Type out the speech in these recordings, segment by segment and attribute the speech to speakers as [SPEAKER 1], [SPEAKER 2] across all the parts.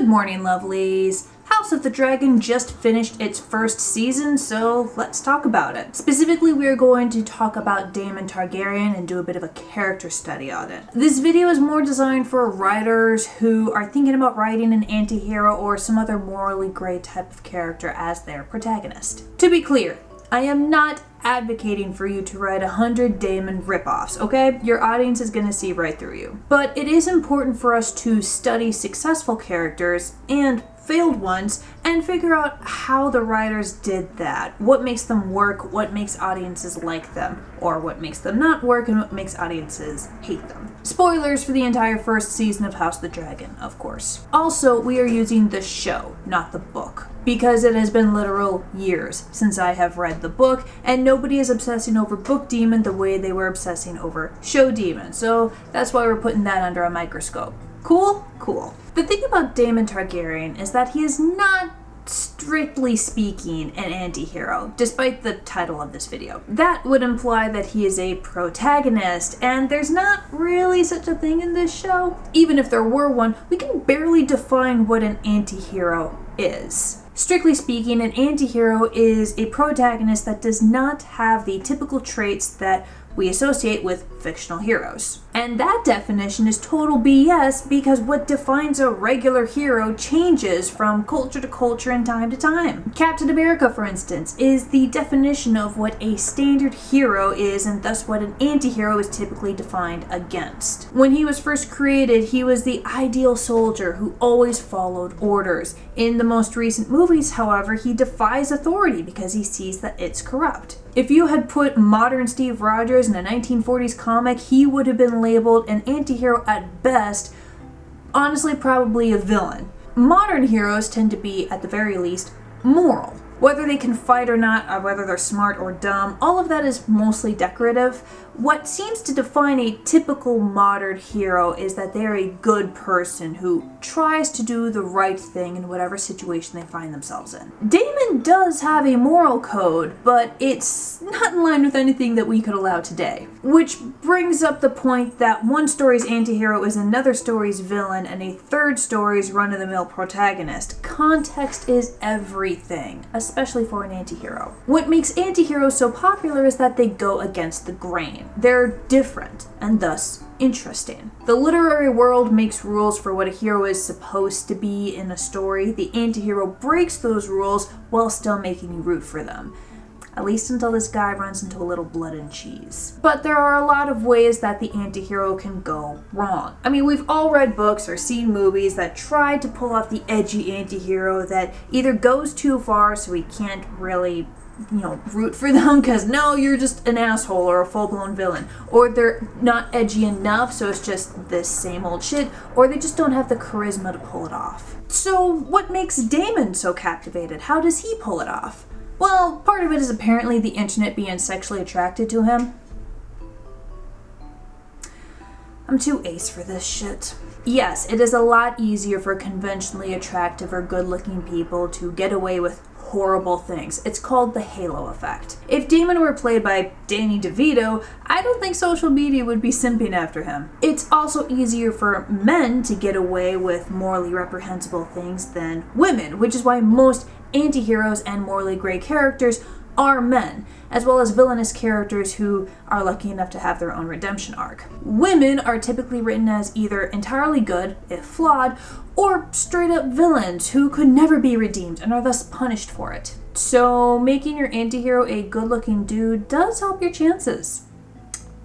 [SPEAKER 1] morning, lovelies. House of the Dragon just finished its first season, so let's talk about it. Specifically, we are going to talk about Daemon Targaryen and do a bit of a character study on it. This video is more designed for writers who are thinking about writing an anti-hero or some other morally gray type of character as their protagonist. To be clear, I am not advocating for you to write 100 Daemon ripoffs, okay? Your audience is gonna see right through you. But it is important for us to study successful characters and failed ones and figure out how the writers did that. What makes them work, what makes audiences like them, or what makes them not work and what makes audiences hate them. Spoilers for the entire first season of House of the Dragon, of course. Also, we are using the show, not the book, because it has been literal years since I have read the book, and nobody is obsessing over Book Demon the way they were obsessing over Show Demon, so that's why we're putting that under a microscope. Cool? Cool. The thing about Daemon Targaryen is that he is not, strictly speaking, an anti-hero, despite the title of this video. That would imply that he is a protagonist, and there's not really such a thing in this show. Even if there were one, we can barely define what an anti-hero is. Strictly speaking, an anti-hero is a protagonist that does not have the typical traits that we associate with fictional heroes. And that definition is total BS because what defines a regular hero changes from culture to culture and time to time. Captain America, for instance, is the definition of what a standard hero is and thus what an anti-hero is typically defined against. When he was first created, he was the ideal soldier who always followed orders. In the most recent movies, however, he defies authority because he sees that it's corrupt. If you had put modern Steve Rogers in a 1940s comic, he would have been labeled an anti-hero at best, honestly probably a villain. Modern heroes tend to be, at the very least, moral. Whether they can fight or not, or whether they're smart or dumb, all of that is mostly decorative. What seems to define a typical modern hero is that they are a good person who tries to do the right thing in whatever situation they find themselves in. Daemon does have a moral code, but it's not in line with anything that we could allow today. Which brings up the point that one story's anti-hero is another story's villain, and a third story's run-of-the-mill protagonist. Context is everything, especially for an anti-hero. What makes anti-heroes so popular is that they go against the grain. They're different, and thus interesting. The literary world makes rules for what a hero is supposed to be in a story. The anti-hero breaks those rules while still making you root for them. At least until this guy runs into a little blood and cheese. But there are a lot of ways that the anti-hero can go wrong. I mean, we've all read books or seen movies that try to pull off the edgy anti-hero that either goes too far so we can't really, root for them because no, you're just an asshole or a full-blown villain. Or they're not edgy enough, so it's just this same old shit. Or they just don't have the charisma to pull it off. So what makes Daemon so captivated? How does he pull it off? Well, part of it is apparently the internet being sexually attracted to him. I'm too ace for this shit. Yes, it is a lot easier for conventionally attractive or good-looking people to get away with horrible things. It's called the halo effect. If Daemon were played by Danny DeVito, I don't think social media would be simping after him. It's also easier for men to get away with morally reprehensible things than women, which is why most anti-heroes and morally gray characters are men, as well as villainous characters who are lucky enough to have their own redemption arc. Women are typically written as either entirely good, if flawed, or straight up villains who could never be redeemed and are thus punished for it. So making your anti-hero a good-looking dude does help your chances.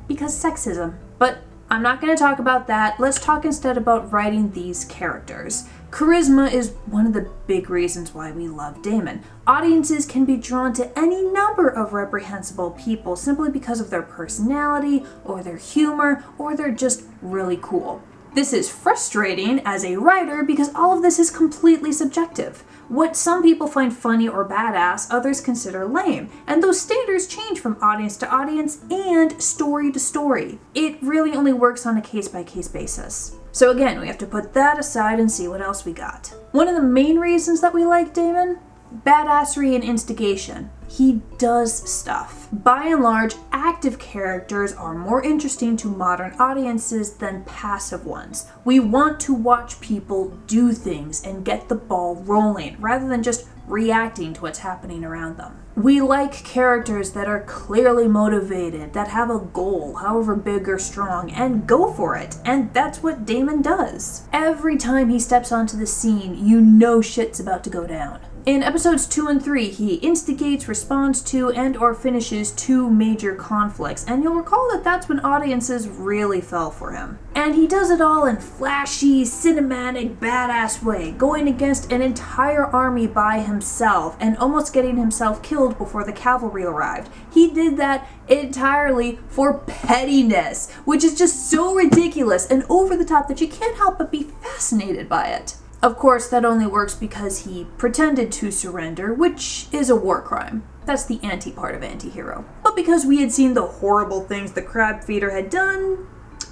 [SPEAKER 1] Because sexism. But I'm not going to talk about that. Let's talk instead about writing these characters. Charisma is one of the big reasons why we love Daemon. Audiences can be drawn to any number of reprehensible people simply because of their personality, or their humor, or they're just really cool. This is frustrating as a writer because all of this is completely subjective. What some people find funny or badass, others consider lame, and those standards change from audience to audience and story to story. It really only works on a case-by-case basis. So again, we have to put that aside and see what else we got. One of the main reasons that we like Daemon? badassery and instigation. He does stuff. By and large, active characters are more interesting to modern audiences than passive ones. We want to watch people do things and get the ball rolling, rather than just reacting to what's happening around them. We like characters that are clearly motivated, that have a goal, however big or strong, and go for it. And that's what Daemon does. Every time he steps onto the scene, you know shit's about to go down. In episodes 2 and 3, he instigates, responds to, and or finishes 2 major conflicts, and you'll recall that that's when audiences really fell for him. And he does it all in flashy, cinematic, badass way, going against an entire army by himself, and almost getting himself killed before the cavalry arrived. He did that entirely for pettiness, which is just so ridiculous and over the top that you can't help but be fascinated by it. Of course, that only works because he pretended to surrender, which is a war crime. That's the anti-part of anti-hero. But because we had seen the horrible things the crab feeder had done,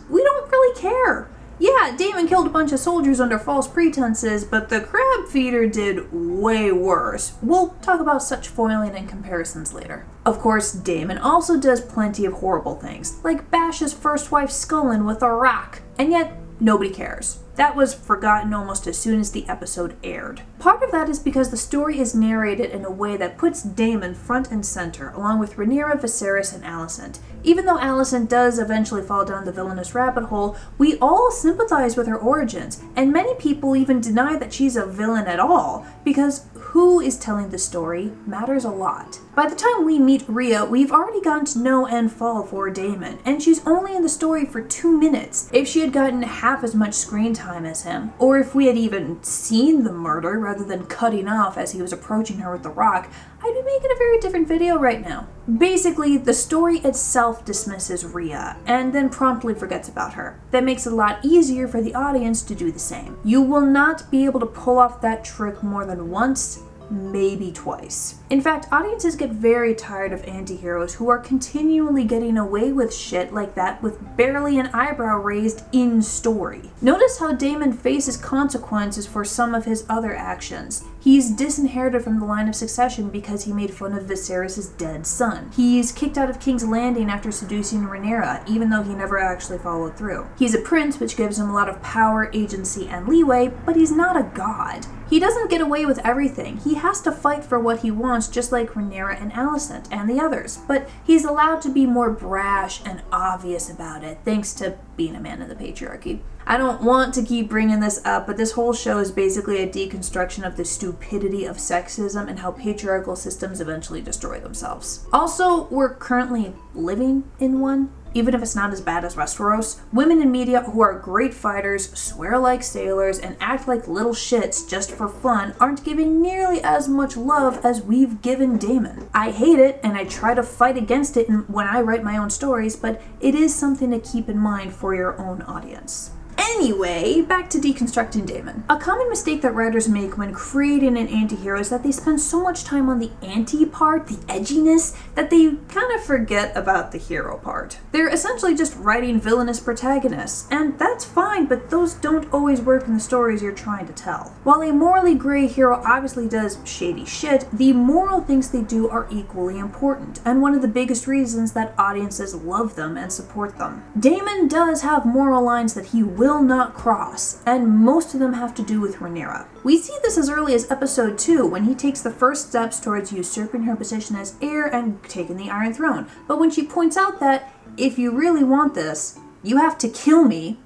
[SPEAKER 1] we don't really care. Yeah, Daemon killed a bunch of soldiers under false pretenses, but the crab feeder did way worse. We'll talk about such foiling and comparisons later. Of course, Daemon also does plenty of horrible things, like bash his first wife Scullin with a rock, and yet nobody cares. That was forgotten almost as soon as the episode aired. Part of that is because the story is narrated in a way that puts Daemon front and center, along with Rhaenyra, Viserys, and Alicent. Even though Alicent does eventually fall down the villainous rabbit hole, we all sympathize with her origins, and many people even deny that she's a villain at all, because who is telling the story matters a lot. By the time we meet Rhea, we've already gotten to know and fall for Daemon, and she's only in the story for 2 minutes. If she had gotten half as much screen time as him, or if we had even seen the murder rather than cutting off as he was approaching her with the rock, I'd be making a very different video right now. Basically, the story itself dismisses Rhea, and then promptly forgets about her. That makes it a lot easier for the audience to do the same. You will not be able to pull off that trick more than once, maybe twice. In fact, audiences get very tired of anti-heroes who are continually getting away with shit like that with barely an eyebrow raised in story. Notice how Daemon faces consequences for some of his other actions. He's disinherited from the line of succession because he made fun of Viserys' dead son. He's kicked out of King's Landing after seducing Rhaenyra, even though he never actually followed through. He's a prince, which gives him a lot of power, agency, and leeway, but he's not a god. He doesn't get away with everything. He has to fight for what he wants, just like Rhaenyra and Alicent and the others, but he's allowed to be more brash and obvious about it, thanks to being a man in the patriarchy. I don't want to keep bringing this up, but this whole show is basically a deconstruction of the stupidity of sexism and how patriarchal systems eventually destroy themselves. Also, we're currently living in one. Even if it's not as bad as Westeros, women in media who are great fighters, swear like sailors, and act like little shits just for fun aren't giving nearly as much love as we've given Daemon. I hate it, and I try to fight against it when I write my own stories, but it is something to keep in mind for your own audience. Anyway, back to deconstructing Daemon. A common mistake that writers make when creating an anti-hero is that they spend so much time on the anti part, the edginess, that they kind of forget about the hero part. They're essentially just writing villainous protagonists, and that's fine, but those don't always work in the stories you're trying to tell. While a morally gray hero obviously does shady shit, the moral things they do are equally important, and one of the biggest reasons that audiences love them and support them. Daemon does have moral lines that he will not cross, and most of them have to do with Rhaenyra. We see this as early as episode 2, when he takes the first steps towards usurping her position as heir and taking the Iron Throne. But when she points out that, if you really want this, you have to kill me,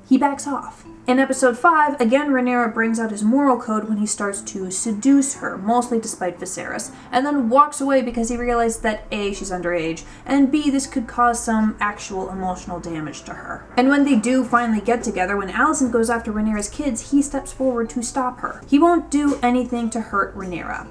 [SPEAKER 1] he backs off. In episode 5, again Rhaenyra brings out his moral code when he starts to seduce her, mostly despite Viserys, and then walks away because he realized that A, she's underage, and B, this could cause some actual emotional damage to her. And when they do finally get together, when Alicent goes after Rhaenyra's kids, he steps forward to stop her. He won't do anything to hurt Rhaenyra,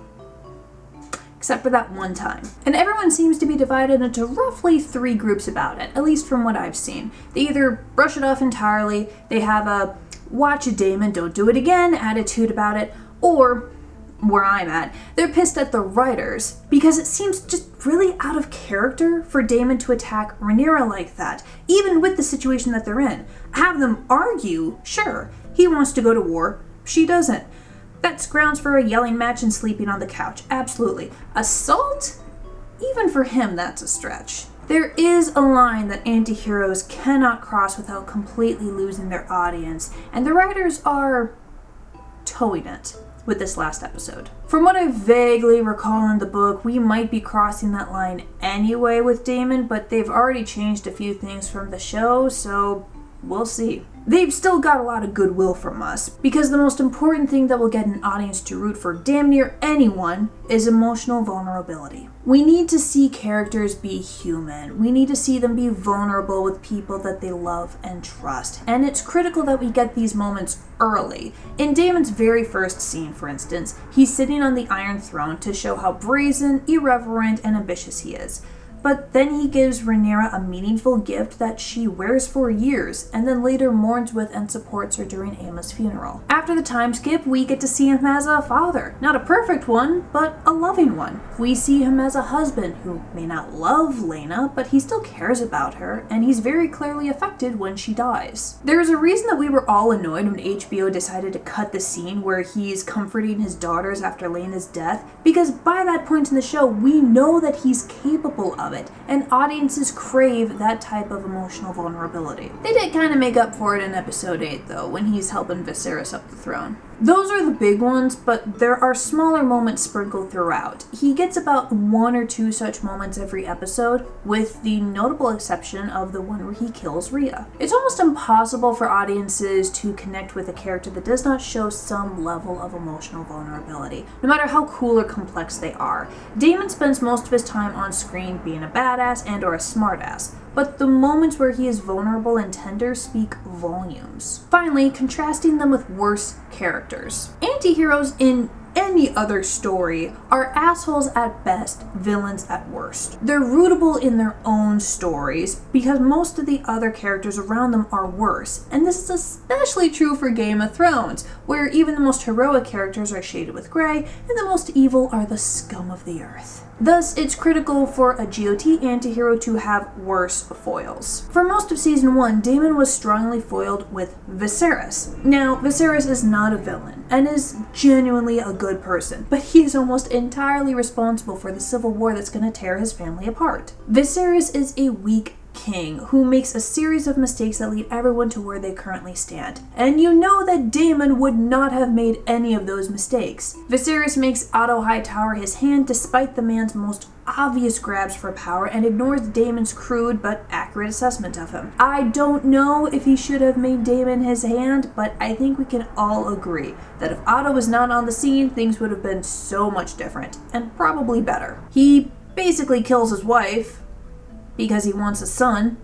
[SPEAKER 1] except for that one time. And everyone seems to be divided into roughly 3 groups about it, at least from what I've seen. They either brush it off entirely, they have a watch it Daemon, don't do it again attitude about it, or, where I'm at, they're pissed at the writers because it seems just really out of character for Daemon to attack Rhaenyra like that, even with the situation that they're in. Have them argue, sure, he wants to go to war, she doesn't. That's grounds for a yelling match and sleeping on the couch, absolutely. Assault? Even for him, that's a stretch. There is a line that anti-heroes cannot cross without completely losing their audience, and the writers are towing it with this last episode. From what I vaguely recall in the book, we might be crossing that line anyway with Daemon, but they've already changed a few things from the show, so we'll see. They've still got a lot of goodwill from us, because the most important thing that will get an audience to root for damn near anyone is emotional vulnerability. We need to see characters be human. We need to see them be vulnerable with people that they love and trust. And it's critical that we get these moments early. In Daemon's very first scene, for instance, he's sitting on the Iron Throne to show how brazen, irreverent, and ambitious he is. But then he gives Rhaenyra a meaningful gift that she wears for years, and then later mourns with and supports her during Aemma's funeral. After the time skip, we get to see him as a father. Not a perfect one, but a loving one. We see him as a husband who may not love Laena, but he still cares about her, and he's very clearly affected when she dies. There is a reason that we were all annoyed when HBO decided to cut the scene where he's comforting his daughters after Laena's death, because by that point in the show, we know that he's capable of it, and audiences crave that type of emotional vulnerability. They did kind of make up for it in episode 8 though, when he's helping Viserys up the throne. Those are the big ones, but there are smaller moments sprinkled throughout. He gets about 1 or 2 such moments every episode, with the notable exception of the one where he kills Rhea. It's almost impossible for audiences to connect with a character that does not show some level of emotional vulnerability, no matter how cool or complex they are. Daemon spends most of his time on screen being a badass and or a smartass, but the moments where he is vulnerable and tender speak volumes. Finally, contrasting them with worse characters. Anti-heroes in any other story are assholes at best, villains at worst. They're rootable in their own stories because most of the other characters around them are worse, and this is especially true for Game of Thrones, where even the most heroic characters are shaded with gray, and the most evil are the scum of the earth. Thus, it's critical for a GOT antihero to have worse foils. For most of Season 1, Daemon was strongly foiled with Viserys. Now, Viserys is not a villain, and is genuinely a good person, but he is almost entirely responsible for the civil war that's going to tear his family apart. Viserys is a weak king who makes a series of mistakes that lead everyone to where they currently stand. And you know that Daemon would not have made any of those mistakes. Viserys makes Otto Hightower his hand despite the man's most obvious grabs for power and ignores Daemon's crude but accurate assessment of him. I don't know if he should have made Daemon his hand, but I think we can all agree that if Otto was not on the scene, things would have been so much different, and probably better. He basically kills his wife because he wants a son.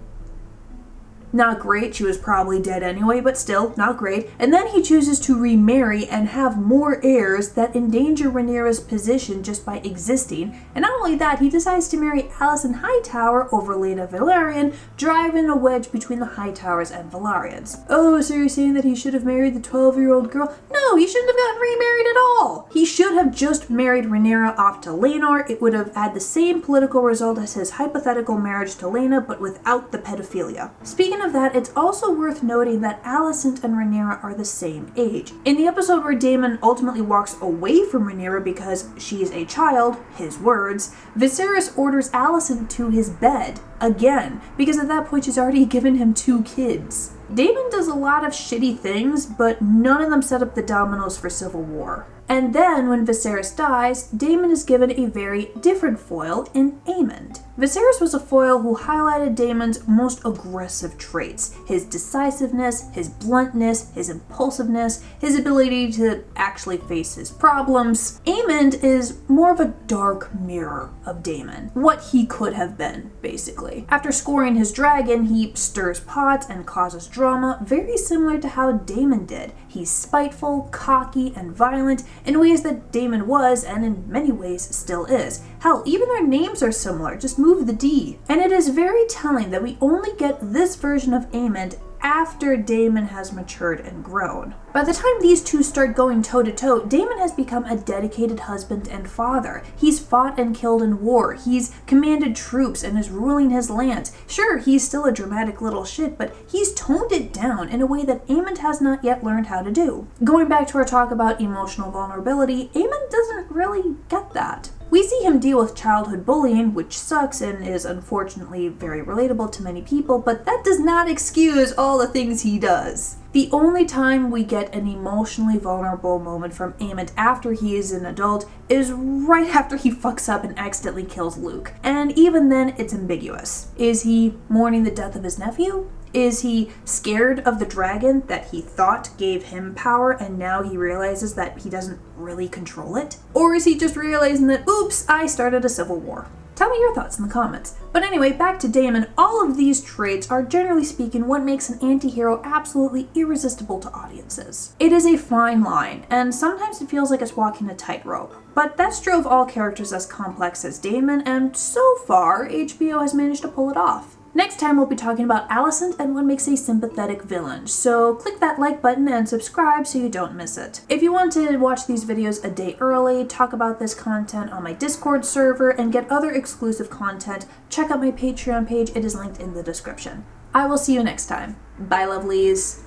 [SPEAKER 1] Not great, she was probably dead anyway, but still, not great. And then he chooses to remarry and have more heirs that endanger Rhaenyra's position just by existing. And not only that, he decides to marry Alicent Hightower over Laena Velaryon, driving a wedge between the Hightowers and Velaryons. Oh, so you're saying that he should have married the 12-year-old girl? No, he shouldn't have gotten remarried at all! He should have just married Rhaenyra off to Laenor. It would have had the same political result as his hypothetical marriage to Laena, but without the pedophilia. Speaking of that, it's also worth noting that Alicent and Rhaenyra are the same age. In the episode where Daemon ultimately walks away from Rhaenyra because she is a child, his words, Viserys orders Alicent to his bed, again, because at that point she's already given him 2 kids. Daemon does a lot of shitty things, but none of them set up the dominoes for civil war. And then, when Viserys dies, Daemon is given a very different foil in Aemond. Viserys was a foil who highlighted Daemon's most aggressive traits: his decisiveness, his bluntness, his impulsiveness, his ability to actually face his problems. Aemond is more of a dark mirror of Daemon, what he could have been, basically. After scoring his dragon, he stirs pots and causes drama, very similar to how Daemon did. He's spiteful, cocky, and violent in ways that Daemon was, and in many ways still is. Hell, even their names are similar, just move the D. And it is very telling that we only get this version of Aemond after Daemon has matured and grown. By the time these two start going toe-to-toe, Daemon has become a dedicated husband and father. He's fought and killed in war, he's commanded troops and is ruling his lands. Sure, he's still a dramatic little shit, but he's toned it down in a way that Aemond has not yet learned how to do. Going back to our talk about emotional vulnerability, Aemond doesn't really get that. We see him deal with childhood bullying, which sucks and is unfortunately very relatable to many people, but that does not excuse all the things he does. The only time we get an emotionally vulnerable moment from Aemond after he is an adult is right after he fucks up and accidentally kills Luke. And even then, it's ambiguous. Is he mourning the death of his nephew? Is he scared of the dragon that he thought gave him power and now he realizes that he doesn't really control it? Or is he just realizing that, oops, I started a civil war? Tell me your thoughts in the comments. But anyway, back to Daemon, all of these traits are generally speaking what makes an anti-hero absolutely irresistible to audiences. It is a fine line, and sometimes it feels like it's walking a tightrope. But that's true of all characters as complex as Daemon, and so far, HBO has managed to pull it off. Next time we'll be talking about Alicent and what makes a sympathetic villain, so click that like button and subscribe so you don't miss it. If you want to watch these videos a day early, talk about this content on my Discord server, and get other exclusive content, check out my Patreon page, it is linked in the description. I will see you next time. Bye lovelies!